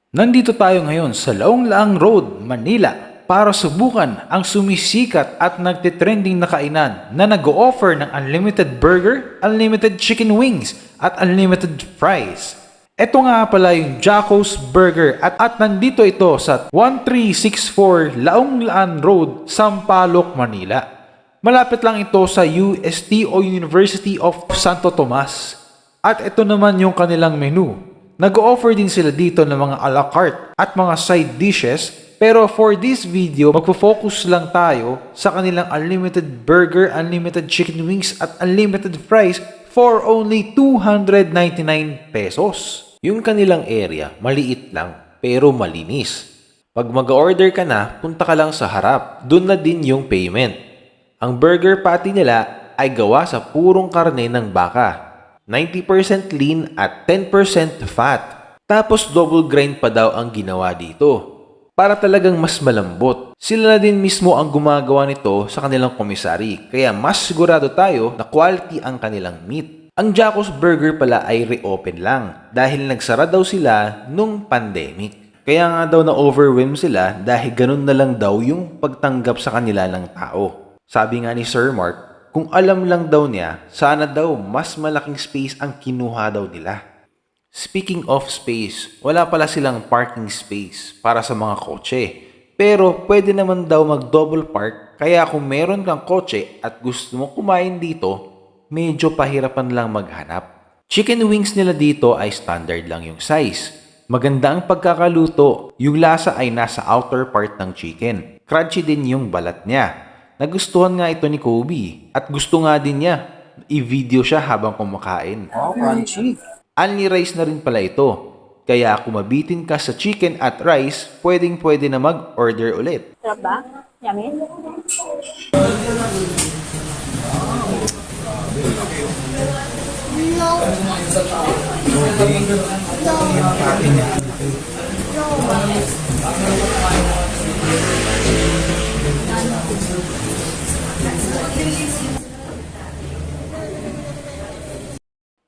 Nandito tayo ngayon sa Laong-Laang Road, Manila para subukan ang sumisikat at nagtitrending na kainan na nag-o-offer ng unlimited burger, unlimited chicken wings at unlimited fries. Ito nga pala yung Jacko's Burger at nandito ito sa 1364 Laong-Laan Road, Sampaloc, Manila. Malapit lang ito sa UST o University of Santo Tomas. At ito naman yung kanilang menu. Nag-o-offer din sila dito ng mga a la carte at mga side dishes, pero for this video, magpo-focus lang tayo sa kanilang unlimited burger, unlimited chicken wings at unlimited fries for only 299 pesos. Yung kanilang area, maliit lang pero malinis. Pag mag-order ka na, punta ka lang sa harap, dun na din yung payment. Ang burger patty nila ay gawa sa purong karne ng baka. 90% lean at 10% fat. Tapos double grind pa daw ang ginawa dito. Para talagang mas malambot. Sila na din mismo ang gumagawa nito sa kanilang komisari. Kaya mas sigurado tayo na quality ang kanilang meat. Ang Jacko's Burger pala ay reopen lang. Dahil nagsara daw sila nung pandemic. Kaya nga daw na-overwhelm sila dahil ganun na lang daw yung pagtanggap sa kanila ng tao. Sabi nga ni Sir Mark, kung alam lang daw niya, sana daw mas malaking space ang kinuha daw nila. Speaking of space, wala pala silang parking space para sa mga kotse. Pero pwede naman daw mag-double park, kaya kung meron kang kotse at gusto mo kumain dito, medyo pahirapan lang maghanap. Chicken wings nila dito ay standard lang yung size. Maganda ang pagkakaluto, yung lasa ay nasa outer part ng chicken. Crunchy din yung balat niya. Nagustuhan nga ito ni Kobe at gusto nga din niya i-video siya habang kumakain. Oh, crunchy. Only rice na rin pala ito. Kaya kung mabitin ka sa chicken at rice, pwedeng-pwede na mag-order ulit. Sarap ba? Yummy?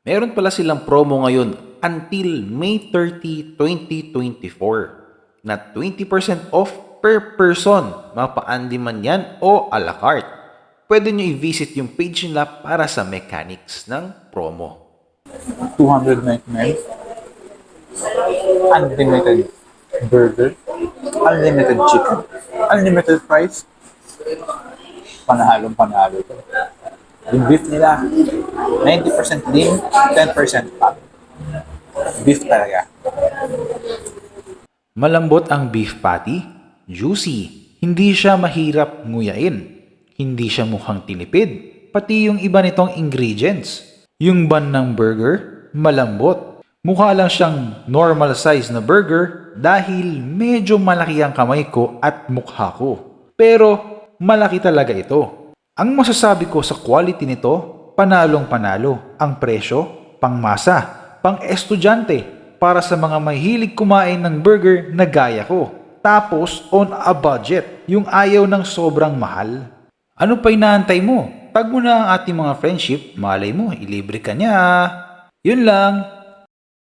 Meron pala silang promo ngayon until May 30, 2024 na 20% off per person, mapaan-di man yan o a la carte. Pwede nyo i-visit yung page nila para sa mechanics ng promo. 299. Unlimited burger. Unlimited chicken. Unlimited fries. Panahalong panalo to. Yung beef nila, 90% lean, 10% fat. Beef talaga. Malambot ang beef patty, juicy, hindi siya mahirap nguyain, hindi siya mukhang tinipid, pati yung iba nitong ingredients. Yung bun ng burger, malambot. Mukha lang siyang normal size na burger dahil medyo malaki ang kamay ko at mukha ko. Pero malaki talaga ito. Ang masasabi ko sa quality nito, panalong panalo. Ang presyo, pangmasa, pang-estudyante, para sa mga mahilig kumain ng burger na gaya ko. Tapos on a budget, yung ayaw ng sobrang mahal. Ano pa inaantay mo? Tag mo na ang ating mga friendship, malay mo, ilibre ka niya. Yun lang.